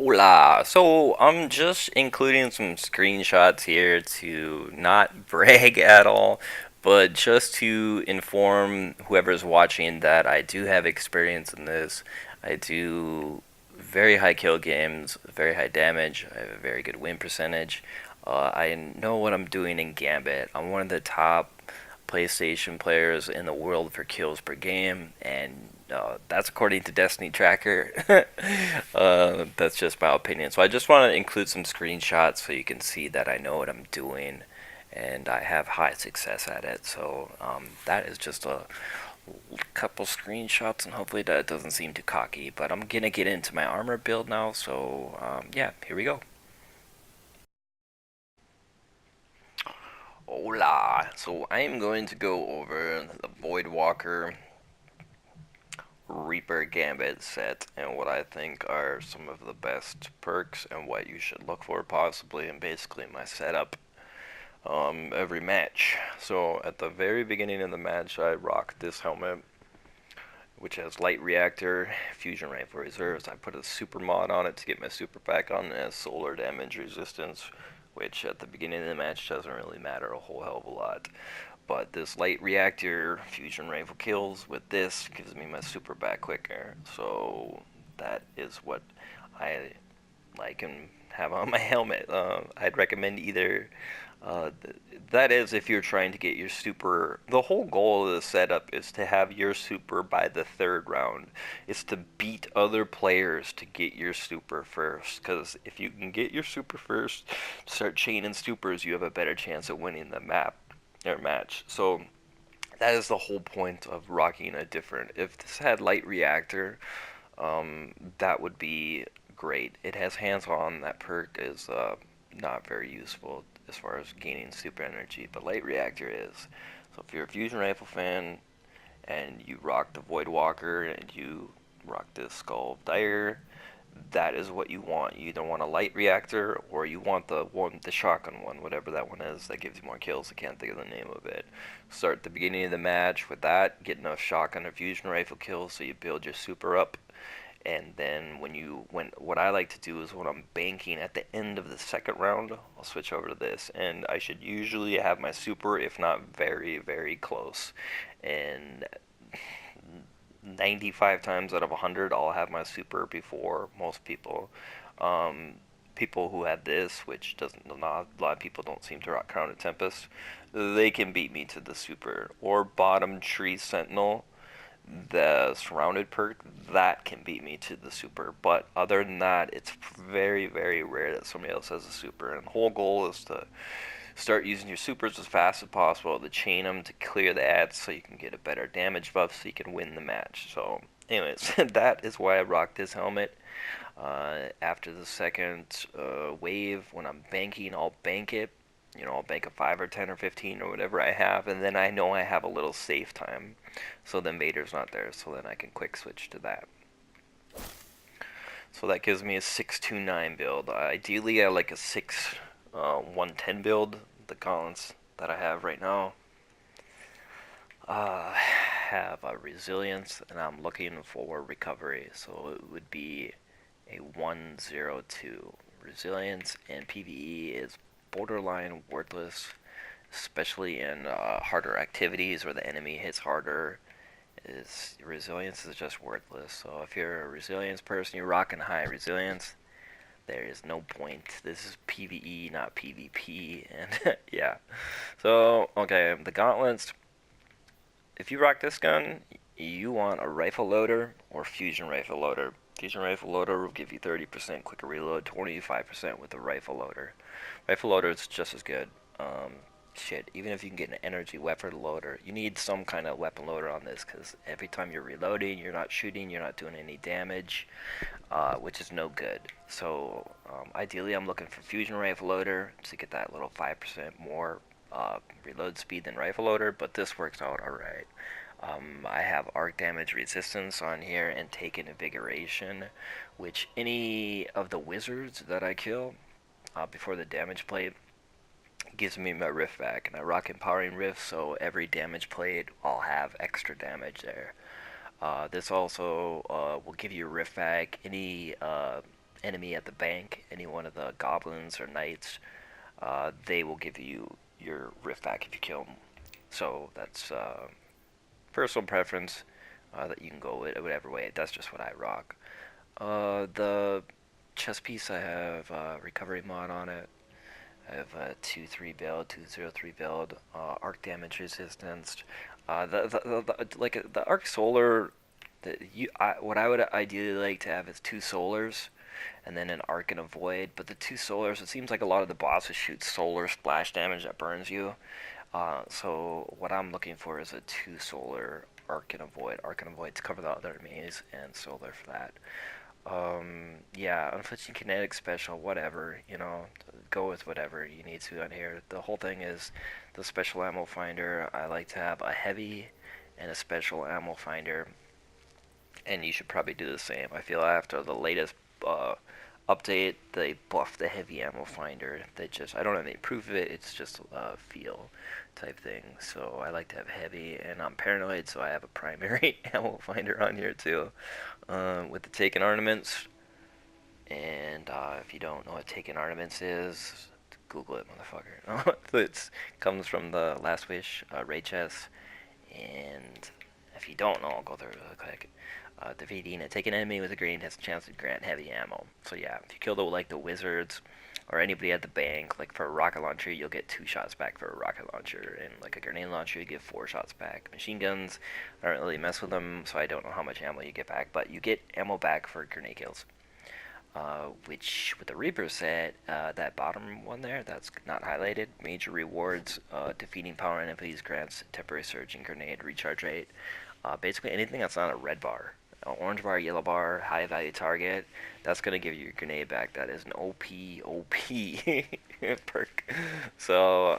Hola. So I'm just including some screenshots here to not brag at all, but just to inform whoever's watching that I do have experience in this. I do very high kill games, very high damage. I have a very good win percentage. I know what I'm doing in Gambit. I'm one of the top PlayStation players in the world for kills per game, and that's according to Destiny Tracker. That's just my opinion. So I just want to include some screenshots so you can see that I know what I'm doing, and I have high success at it. So that is just a couple screenshots, and hopefully that doesn't seem too cocky. But I'm gonna get into my armor build now. So yeah, here we go. Hola! So I am going to go over the voidwalker Reaper Gambit set and what I think are some of the best perks and what you should look for possibly, and basically my setup every match. So at the very beginning of the match I rock this helmet which has light reactor, fusion rifle reserves. I put a super mod on it to get my super pack on. It has solar damage resistance, which at the beginning of the match doesn't really matter a whole hell of a lot. But this light reactor fusion rifle kills with this gives me my super back quicker. So that is what I like and have on my helmet. I'd recommend either. Uh, that is if you're trying to get your super. The whole goal of the setup is to have your super by the third round. It's to beat other players to get your super first. Because if you can get your super first, start chaining supers, you have a better chance of winning the map or match. So that is the whole point of rocking a different. If this had light reactor, that would be great. It has hands-on. That perk is not very useful as far as gaining super energy, but light reactor is. So if you're a fusion rifle fan and you rock the voidwalker and you rock this skull of dire, that is what you want. You either want a light reactor or you want the shotgun one, whatever that one is that gives you more kills. I can't think of the name of it. Start at the beginning of the match with that, get enough shotgun or fusion rifle kills so you build your super up. And then when what I like to do is when I'm banking at the end of the second round, I'll switch over to this, and I should usually have my super, if not very, very close. And 95 times out of 100, I'll have my super before most people. People who have this, which doesn't, not a lot of people don't seem to rock Crown of Tempest, they can beat me to the super. Or Bottom Tree Sentinel, the surrounded perk, that can beat me to the super. But other than that, it's very, very rare that somebody else has a super. And the whole goal is to start using your supers as fast as possible to chain them to clear the ads so you can get a better damage buff so you can win the match. So, anyways, that is why I rock this helmet. After the second wave, when I'm banking, I'll bank it. You know, I'll bank a 5 or 10 or 15 or whatever I have, and then I know I have a little save time. So the invader's not there, so then I can quick switch to that. So that gives me a 629 build. Ideally, I like a 110 build. The gauntlets that I have right now have a resilience, and I'm looking for recovery. So it would be a 102 resilience, and PvE is borderline worthless, especially in harder activities where the enemy hits harder. Is resilience is just worthless. So if you're a resilience person, you're rocking high resilience, there is no point. This is PvE, not PvP, and yeah. So okay, the gauntlets. If you rock this gun, you want a rifle loader or fusion rifle loader. Fusion rifle loader will give you 30% quicker reload, 25% with the rifle loader. Rifle loader is just as good. Shit, even if you can get an energy weapon loader, you need some kind of weapon loader on this because every time you're reloading, you're not shooting, you're not doing any damage, which is no good. So ideally, I'm looking for fusion rifle loader to get that little 5% more reload speed than rifle loader, but this works out alright. I have arc damage resistance on here and taken invigoration, which any of the wizards that I kill before the damage plate gives me my rift back, and I rock empowering rift, so every damage plate I'll have extra damage there. This also will give you rift back any enemy at the bank, any one of the goblins or knights, they will give you your rift back if you kill them. So that's personal preference that you can go with whatever way. That's just what I rock. The chest piece, I have recovery mod on it. I have a 2-3 build, 2-0-3 build, arc damage resistance. The arc solar, what I would ideally like to have is 2 solars, and then an arc and a void. But the 2 solars, it seems like a lot of the bosses shoot solar splash damage that burns you. So what I'm looking for is a 2 solar arc and a void. Arc and a void to cover the other enemies, and solar for that. Yeah, unflinching kinetic special, whatever, go with whatever you need to on here. The whole thing is the special ammo finder. I like to have a heavy and a special ammo finder, and you should probably do the same. I feel after the latest update, they buffed the heavy ammo finder. I don't have any proof of it, it's just a feel type thing. So I like to have heavy, and I'm paranoid, so I have a primary ammo finder on here too. With the taken ornaments, and if you don't know what taken ornaments is, Google it, motherfucker. It comes from the Last Wish raid chest, and if you don't know, I'll go through it real quick. Defeating a taken enemy with a grenade has a chance to grant heavy ammo. So yeah, if you kill the wizards or anybody at the bank, like for a rocket launcher, you'll get 2 shots back for a rocket launcher, and like a grenade launcher, you get 4 shots back. Machine guns, I don't really mess with them, so I don't know how much ammo you get back, but you get ammo back for grenade kills. Which with the Reaper set, that bottom one there, that's not highlighted. Major rewards, defeating power enemies grants temporary surge and grenade recharge rate. Basically anything that's not a red bar. Orange bar, yellow bar, high value target, that's going to give you your grenade back. That is an OP perk. So,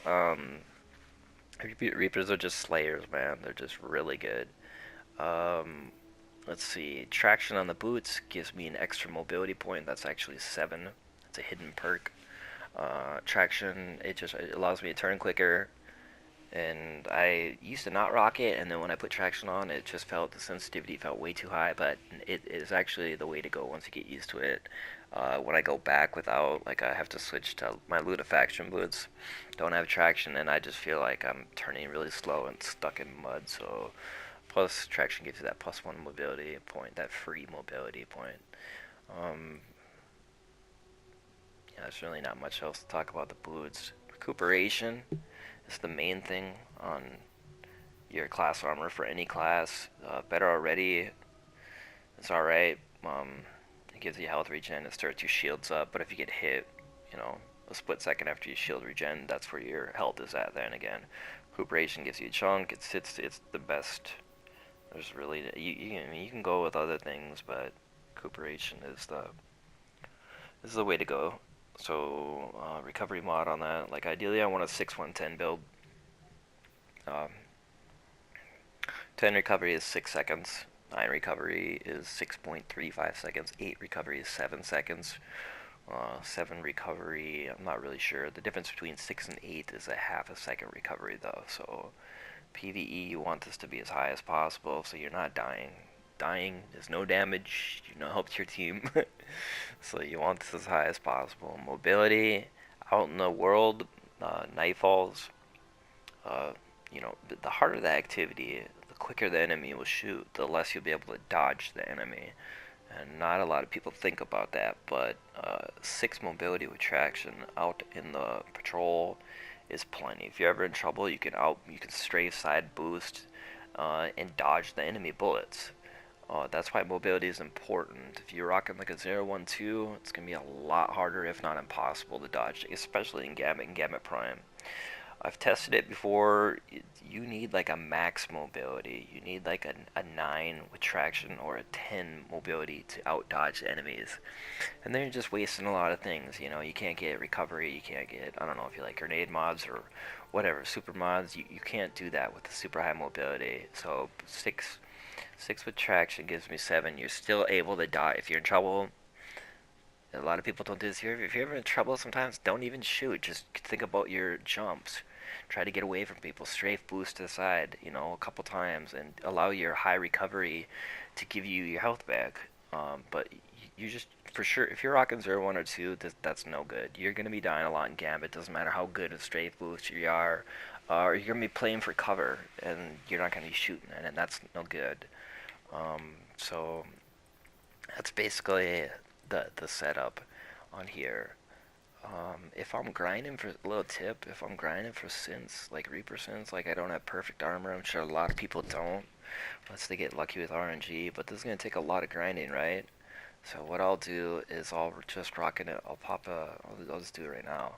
Reapers are just slayers, man. They're just really good. Let's see. Traction on the boots gives me an extra mobility point. That's actually 7. It's a hidden perk. Traction, it allows me to turn quicker. And I used to not rock it, and then when I put traction on, the sensitivity felt way too high, but it is actually the way to go once you get used to it. When I go back without, like, I have to switch to my Lutefaction boots, don't have traction, and I just feel like I'm turning really slow and stuck in mud, so plus traction gives you that +1 mobility point, that free mobility point. Yeah, there's really not much else to talk about the boots. Recuperation is the main thing on your class armor for any class. Better already. It's alright. It gives you health regen. It starts your shields up. But if you get hit, a split second after you shield regen, that's where your health is at then again. Recuperation gives you a chunk. It's the best. There's really you can go with other things, but recuperation is the way to go. So recovery mod on that. Like ideally, I want a 6-1-10 build. 10 recovery is 6 seconds. 9 recovery is 6.35 seconds. 8 recovery is 7 seconds. 7 recovery, I'm not really sure. The difference between 6 and 8 is a half a second recovery though. So PvE, you want this to be as high as possible so you're not dying. Dying is no damage, helps your team. So you want this as high as possible. Mobility, out in the world, nightfalls, the harder the activity, the quicker the enemy will shoot, the less you'll be able to dodge the enemy. And not a lot of people think about that, but 6 mobility with traction out in the patrol is plenty. If you're ever in trouble, you can strafe side boost and dodge the enemy bullets. That's why mobility is important. If you're rocking like a 0-1-2, it's going to be a lot harder, if not impossible, to dodge, especially in Gambit and Gambit Prime. I've tested it before. You need like a max mobility. You need like a 9 with traction or a 10 mobility to out dodge enemies. And then you're just wasting a lot of things. You can't get recovery. You can't get, I don't know if you like grenade mods or whatever, super mods. You can't do that with the super high mobility. So 6 with traction gives me 7. You're still able to dodge. If you're in trouble, a lot of people don't do this. If you're ever in trouble sometimes, don't even shoot. Just think about your jumps. Try to get away from people. Strafe boost to the side, a couple times, and allow your high recovery to give you your health back. But you just for sure if you're rocking 0, 1, or 2, that's no good. You're gonna be dying a lot in Gambit. Doesn't matter how good of strafe boost you are, or you're gonna be playing for cover and you're not gonna be shooting it, and that's no good. So that's basically the setup on here. If I'm grinding for a little tip, if I'm grinding for synths, like Reaper synths, like I don't have perfect armor. I'm sure a lot of people don't, unless they get lucky with RNG. But this is gonna take a lot of grinding, right? So what I'll do is I'll just rock it. I'll pop a. I'll just do it right now,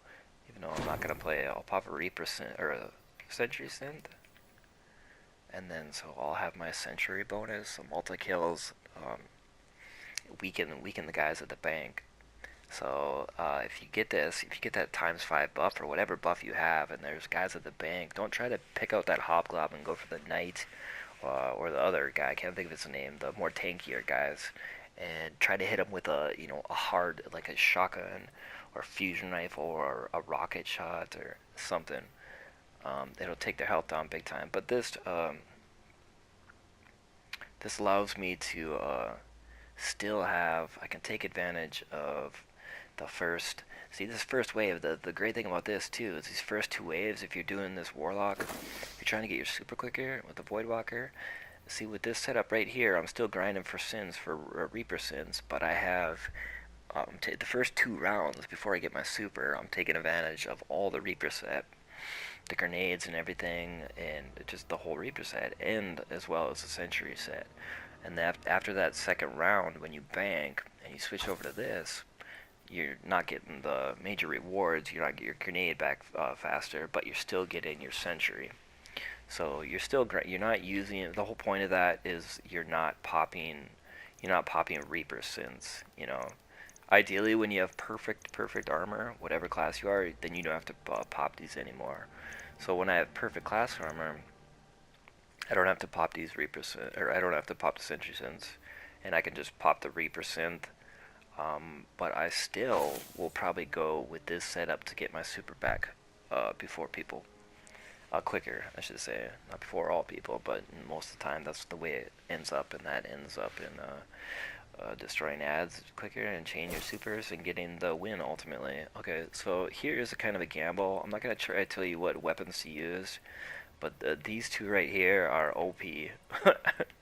even though I'm not gonna play it. I'll pop a Reaper synth or a Sentry synth, and then so I'll have my Sentry bonus, some multi kills, weaken the guys at the bank. So if you get this, if you get that ×5 buff or whatever buff you have, and there's guys at the bank, don't try to pick out that hobgoblin and go for the knight or the other guy. I can't think of his name. The more tankier guys, and try to hit them with a a hard like a shotgun or fusion rifle or a rocket shot or something. It'll take their health down big time. But this allows me to still have. I can take advantage of the first. See, this first wave, the great thing about this too is these first 2 waves, if you're doing this warlock, you're trying to get your super clicker with the voidwalker. See, with this setup right here, I'm still grinding for sins, for Reaper sins, but I have the first 2 rounds before I get my super, I'm taking advantage of all the Reaper set, the grenades and everything, and just the whole Reaper set, and as well as the Century set. And after that second round, when you bank and you switch over to this, you're not getting the major rewards. You're not getting your grenade back faster, but you're still getting your Century. So you're not using it. The whole point of that is you're not popping Reaper synths. Ideally, when you have perfect armor, whatever class you are, then you don't have to pop these anymore. So when I have perfect class armor, I don't have to pop these Reaper synth, or I don't have to pop the Sentry synths, and I can just pop the Reaper synth. But I still will probably go with this setup to get my super back before people. Quicker, I should say. Not before all people, but most of the time that's the way it ends up, and that ends up in destroying ads quicker and chain your supers and getting the win ultimately. Okay, so here's a kind of a gamble. I'm not going to try to tell you what weapons to use, but these 2 right here are OP.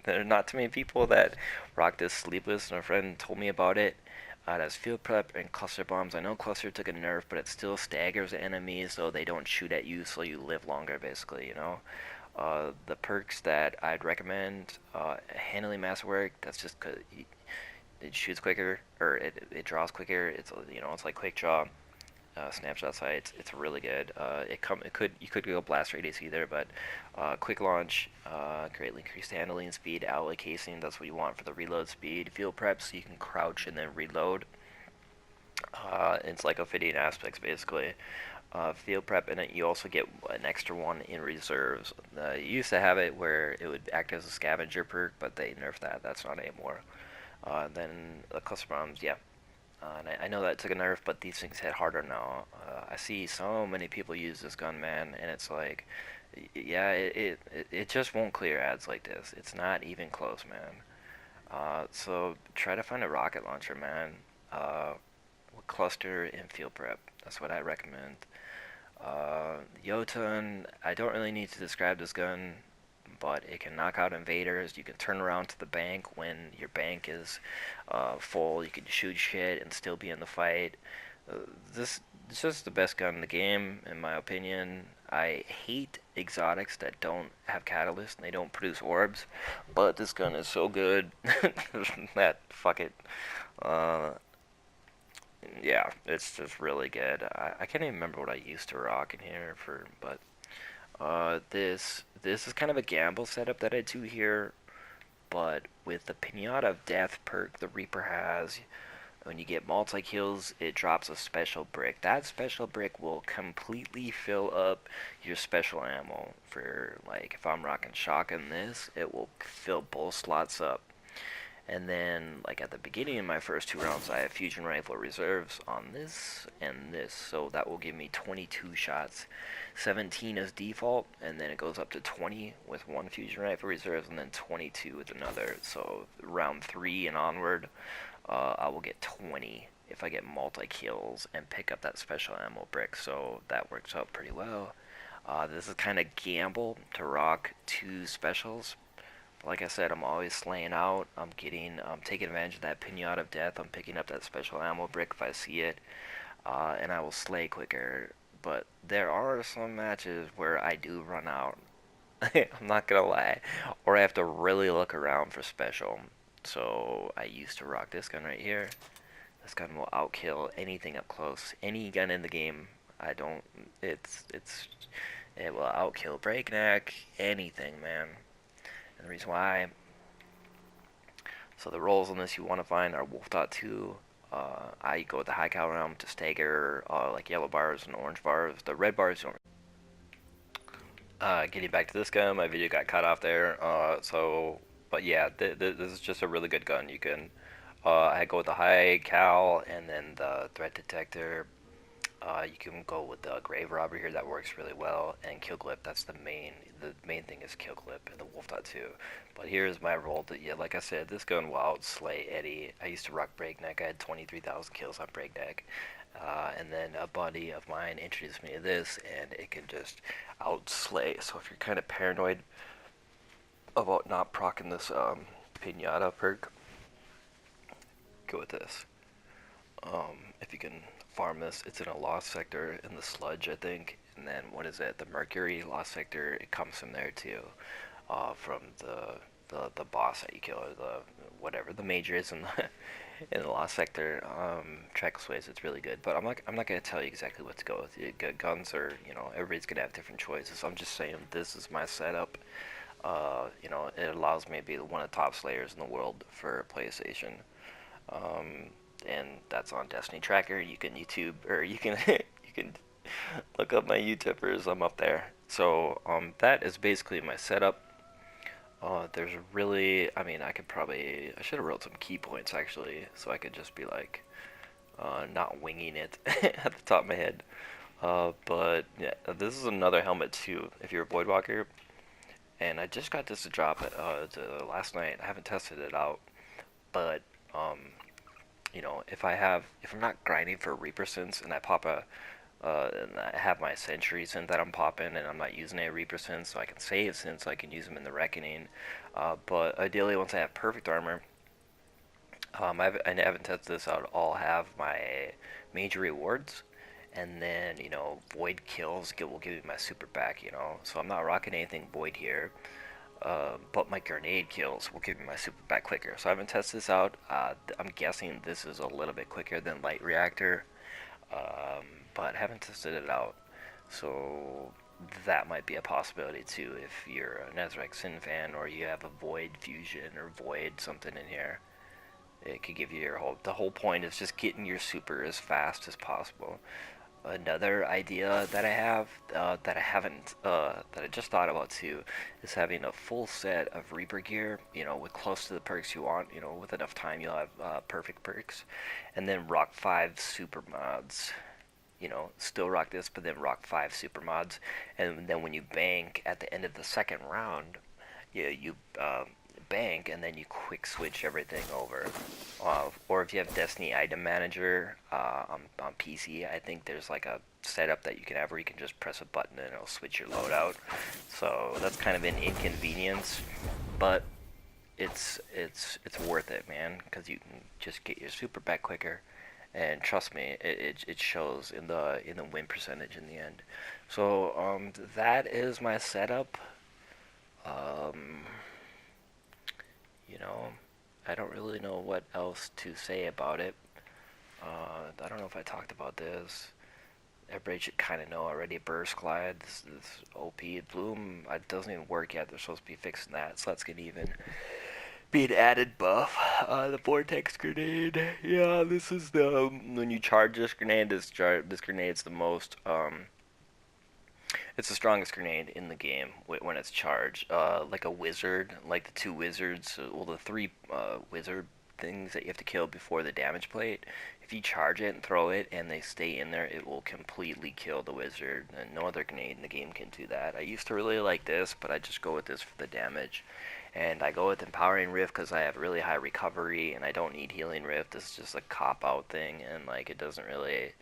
There are not too many people that rock this sleepless, and a friend told me about it. That's field prep and cluster bombs. I know cluster took a nerf, but it still staggers enemies so they don't shoot at you, so you live longer, basically, the perks that I'd recommend, handling masterwork, that's just 'cause it shoots quicker, or it draws quicker. It's like quick draw, snapshot sights. It's really good. You could go blast radius either, but quick launch, greatly increased handling speed, alloy casing. That's what you want for the reload speed. Field prep, so you can crouch and then reload. It's like Ophidian aspects basically. Field prep, and you also get an extra one in reserves. You used to have it where it would act as a scavenger perk, but they nerfed that. That's not anymore. Then the cluster bombs, yeah. And I know that took a nerf, but these things hit harder now. I see so many people use this gun, man, and it's like, yeah, it just won't clear ads like this. It's not even close, man. So try to find a rocket launcher, man. With cluster and field prep. That's what I recommend. Jotun, I don't really need to describe this gun, but it can knock out invaders. You can turn around to the bank when your bank is full. You can shoot shit and still be in the fight. This is just the best gun in the game, in my opinion. I hate exotics that don't have catalyst and they don't produce orbs, but this gun is so good that fuck it. Yeah, it's just really good. I can't even remember what I used to rock in here but this is kind of a gamble setup that I do here, but with the Pinata of Death perk the Reaper has, when you get multi-kills, it drops a special brick. That special brick will completely fill up your special ammo. For, like, if I'm rocking shotgun this, it will fill both slots up. And then, like, at the beginning of my first 2 rounds, I have fusion rifle reserves on this and this, so that will give me 22 shots. 17 as default, and then it goes up to 20 with 1 fusion rifle reserves, and then 22 with another. So round 3 and onward, I will get 20 if I get multi-kills and pick up that special ammo brick, so that works out pretty well. This is kind of gamble to rock 2 specials. Like I said, I'm always slaying out. I'm taking advantage of that pinata of death. I'm picking up that special ammo brick if I see it, and I will slay quicker. But there are some matches where I do run out. I'm not gonna lie, or I have to really look around for special. So I used to rock this gun right here. This gun will outkill anything up close. Any gun in the game. I don't. It will outkill breakneck. Anything, man. And the reason why. So the roles on this you want to find are Wolf.2. I go with the high cal realm to stagger like yellow bars and orange bars. The red bars don't. Getting back to this gun, my video got cut off there. But yeah, this is just a really good gun. You can, I go with the high cal and then the threat detector. You can go with the grave robber here, that works really well, and kill clip. That's the main thing is kill clip and the Wolf.2. But here's my role. Yeah, like I said, this gun will outslay Eddie. I used to rock breakneck. I had 23,000 kills on breakneck. And then a buddy of mine introduced me to this, and it can just outslay. So if you're kind of paranoid about not proccing this pinata perk, go with this. If you can farm this, it's in a lost sector in the sludge, I think. And then what is it? The Mercury lost sector. It comes from there too, from the boss that you kill, or the whatever the major is in the in the lost sector. Trackless ways, it's really good. But I'm not gonna tell you exactly what to go with. Guns are, everybody's gonna have different choices. I'm just saying this is my setup. It allows me to be one of the top slayers in the world for PlayStation. And that's on Destiny Tracker. You can YouTube, or you can you can look up my Utepers. I'm up there. So that is basically my setup. There's really, I should have wrote some key points actually, so I could just be like, not winging it at the top of my head. But yeah, this is another helmet too. If you're a voidwalker, and I just got this to drop last night. I haven't tested it out, but if I'm not grinding for Reaper Sense and I pop and I have my Century Sense that I'm popping, and I'm not using a Reaper Sense, so I can save Sense, so I can use them in the Reckoning. But ideally, once I have perfect armor, I haven't tested this out. I'll have my major rewards, and then void kills will give me my super back. So I'm not rocking anything void here. But my grenade kills will give me my super back quicker. So I haven't tested this out. I'm guessing this is a little bit quicker than light reactor, but haven't tested it out. So that might be a possibility too if you're a Nezarec Sin fan, or you have a void fusion or void something in here. It could give you the whole point is just getting your super as fast as possible. Another idea that I have, that I just thought about too, is having a full set of Reaper gear, with close to the perks you want, with enough time you'll have perfect perks, and then rock 5 super mods. Still rock this, but then rock 5 super mods, and then when you bank at the end of the second round, you bank, and then you quick switch everything over. Or if you have Destiny Item Manager on PC, I think there's like a setup that you can have where you can just press a button and it'll switch your loadout. So that's kind of an inconvenience, but it's worth it, man, because you can just get your super back quicker, and trust me, it shows in the win percentage in the end. So that is my setup. Um, I don't really know what else to say about it. I don't know if I talked about this. Everybody should kind of know already. Burst Glide, this OP. Bloom, it doesn't even work yet. They're supposed to be fixing that, so that's gonna even be an added buff. The Vortex Grenade. Yeah, this is when you charge this grenade, this grenade's the most, it's the strongest grenade in the game when it's charged. Like a wizard, like the 2 wizards, the 3 wizard things that you have to kill before the damage plate. If you charge it and throw it and they stay in there, it will completely kill the wizard, and no other grenade in the game can do that. I used to really like this, but I just go with this for the damage. And I go with Empowering Rift because I have really high recovery and I don't need Healing Rift. It's just a cop-out thing, and like it doesn't really...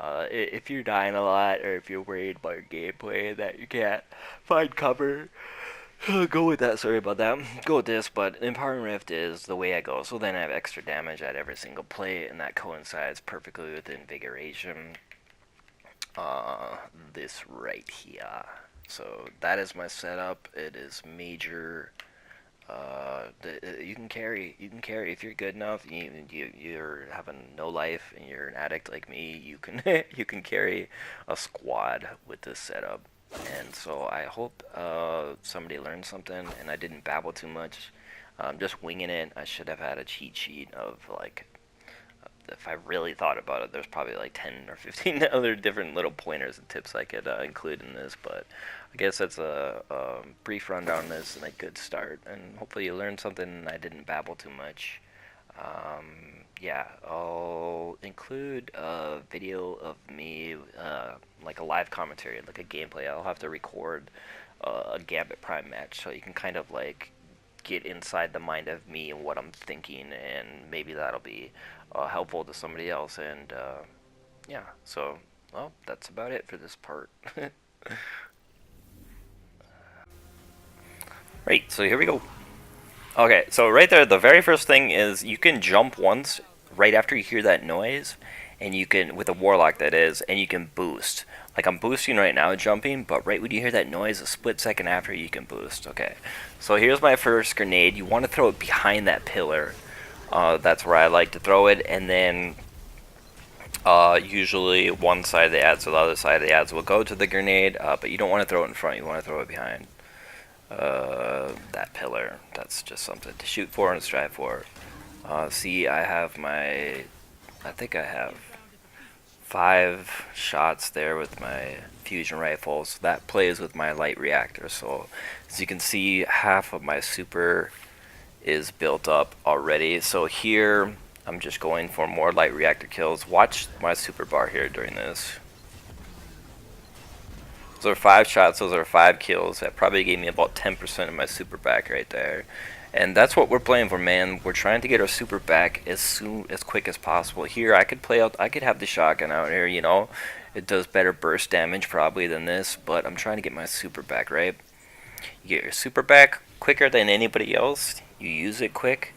if you're dying a lot, or if you're worried about your gameplay that you can't find cover, go with that. Sorry about that. Go with this, but Empowering Rift is the way I go. So then I have extra damage at every single play, and that coincides perfectly with Invigoration. This right here. So that is my setup. It is major. You can carry. You can carry if you're good enough. You're having no life and you're an addict like me. You can you can carry a squad with this setup. And so I hope somebody learned something and I didn't babble too much. Just winging it. I should have had a cheat sheet of like, if I really thought about it, there's probably like 10 or 15 other different little pointers and tips I could include in this, but I guess that's a brief rundown on this and a good start, and hopefully you learned something and I didn't babble too much. Yeah, I'll include a video of me, like a live commentary, like a gameplay. I'll have to record a Gambit Prime match, so you can kind of like get inside the mind of me and what I'm thinking, and maybe that'll be helpful to somebody else. And yeah, so well, that's about it for this part. Right, so here we go. Okay, so right there, the very first thing is you can jump once right after you hear that noise, and you can, with a warlock that is, and you can boost. Like I'm boosting right now, jumping, but right when you hear that noise, a split second after, you can boost. Okay, so here's my first grenade. You want to throw it behind that pillar. That's where I like to throw it, and then usually one side of the ads or the other side of the ads will go to the grenade, but you don't want to throw it in front, you want to throw it behind that pillar. That's just something to shoot for and strive for. See, I have my, I think I have 5 shots there with my fusion rifle, so that plays with my light reactor. So as you can see, half of my super is built up already. So here I'm just going for more light reactor kills. Watch my super bar here during this. Those are 5 shots, those are 5 kills. That probably gave me about 10% of my super back right there. And that's what we're playing for, man. We're trying to get our super back as quick as possible. Here, I could play out, I could have the shotgun out here, you know. It does better burst damage probably than this, but I'm trying to get my super back, right? You get your super back quicker than anybody else. You use it quick.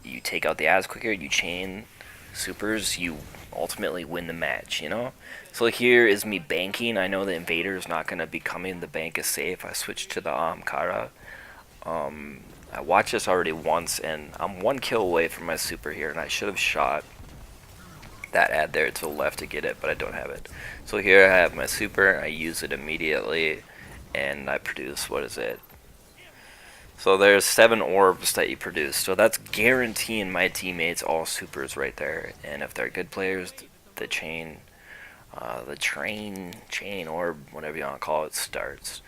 You take out the ads quicker. You chain supers. You ultimately win the match, you know? So here is me banking. I know the invader is not going to be coming. The bank is safe. I switched to the Kara. I watched this already once, and I'm 1 kill away from my super here, and I should have shot that ad there to the left to get it, but I don't have it. So here I have my super. I use it immediately, and I produce, what is it? So there's 7 orbs that you produce. So that's guaranteeing my teammates all supers right there. And if they're good players, the chain orb, whatever you want to call it, starts.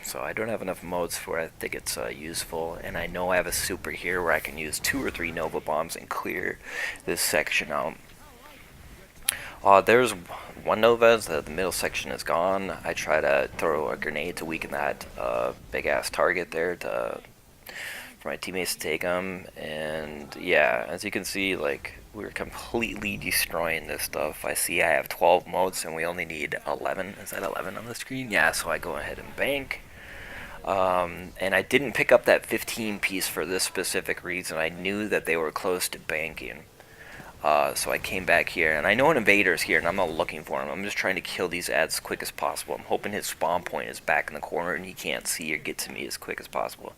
So I don't have enough modes for it. I think it's useful. And I know I have a super here where I can use 2 or 3 Nova Bombs and clear this section out. There's 1 Nova, the middle section is gone. I try to throw a grenade to weaken that big ass target there for my teammates to take them. And yeah, as you can see, like, we're completely destroying this stuff. I see I have 12 modes and we only need 11. Is that 11 on the screen? Yeah, so I go ahead and bank. And I didn't pick up that 15 piece for this specific reason. I knew that they were close to banking. So I came back here, and I know an invader's here, and I'm not looking for him. I'm just trying to kill these ads as quick as possible. I'm hoping his spawn point is back in the corner, and he can't see or get to me as quick as possible.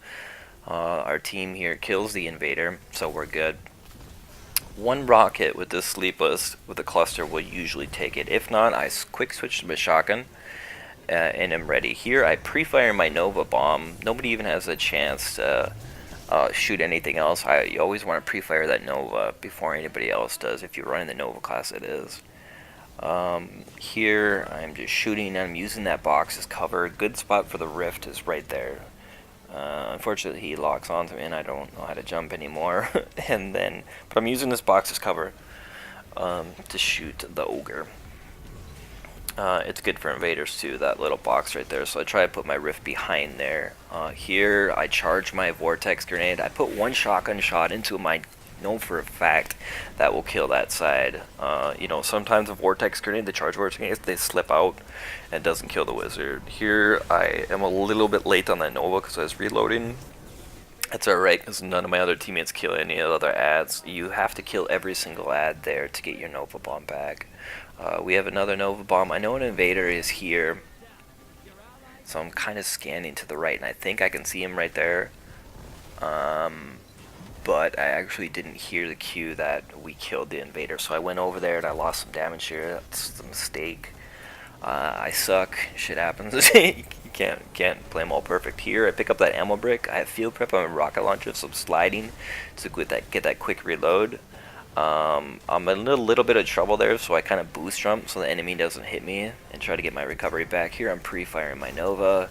Our team here kills the invader, so we're good. 1 rocket with this sleepless with the cluster will usually take it. If not, I quick switch to my shotgun, and I'm ready. Here, I pre-fire my Nova Bomb. Nobody even has a chance to shoot anything else. You always want to pre-fire that Nova before anybody else does. If you're running the Nova class, it is. Here, I'm just shooting. I'm using that box as cover. Good spot for the rift is right there. Unfortunately, he locks onto me, and I don't know how to jump anymore. But I'm using this box as cover to shoot the ogre. It's good for invaders too, that little box right there. So I try to put my rift behind there. Here I charge my vortex grenade. I put one shotgun shot into my, know for a fact that will kill that side. You know, sometimes a vortex grenade, the charge vortex grenade, they slip out and it doesn't kill the wizard. Here I am a little bit late on that Nova because I was reloading. That's alright, because none of my other teammates kill any of the other ads. You have to kill every single ad there to get your Nova Bomb back. We have another Nova Bomb. I know an invader is here, so I'm kind of scanning to the right, and I think I can see him right there. But I actually didn't hear the cue that we killed the invader, so I went over there and I lost some damage here. That's a mistake. I suck. Shit happens. You can't play them all perfect. Here, I pick up that ammo brick. I have field prep on a rocket launcher, so I'm sliding to get that quick reload. I'm in a little bit of trouble there, so I kind of boost jump so the enemy doesn't hit me and try to get my recovery back. Here, I'm pre-firing my Nova.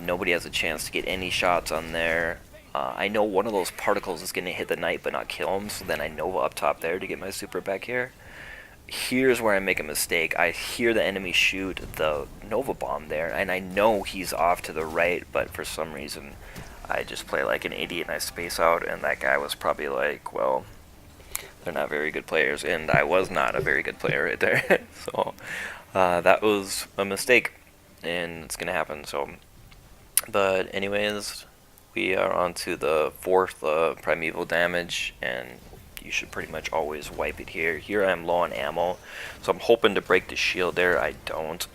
Nobody has a chance to get any shots on there. I know one of those particles is going to hit the knight but not kill him, so then I Nova up top there to get my super back here. Here's where I make a mistake. I hear the enemy shoot the Nova Bomb there, and I know he's off to the right, but for some reason I just play like an idiot and I space out, and that guy was probably like, well, they're not very good players, and I was not a very good player right there. So that was a mistake, and it's gonna happen. So, but anyways, we are on to the fourth primeval damage, and you should pretty much always wipe it here. Here I am low on ammo, so I'm hoping to break the shield there. I don't,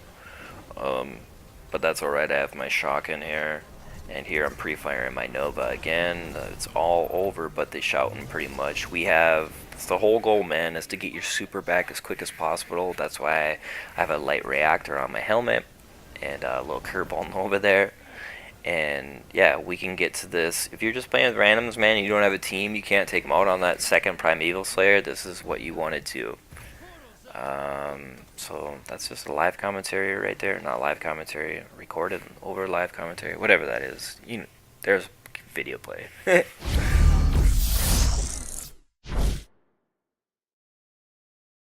but that's alright. I have my shotgun here, and here I'm pre-firing my Nova again. It's all over, but they shouting pretty much. We have, it's the whole goal, man, is to get your super back as quick as possible. That's why I have a light reactor on my helmet and a little curveball Nova there. And yeah, we can get to this. If you're just playing with randoms, man, and you don't have a team, you can't take them out on that second Primeval Slayer. This is what you wanted to. So that's just a live commentary right there. Not live commentary, recorded over live commentary, whatever that is. You know, there's video play.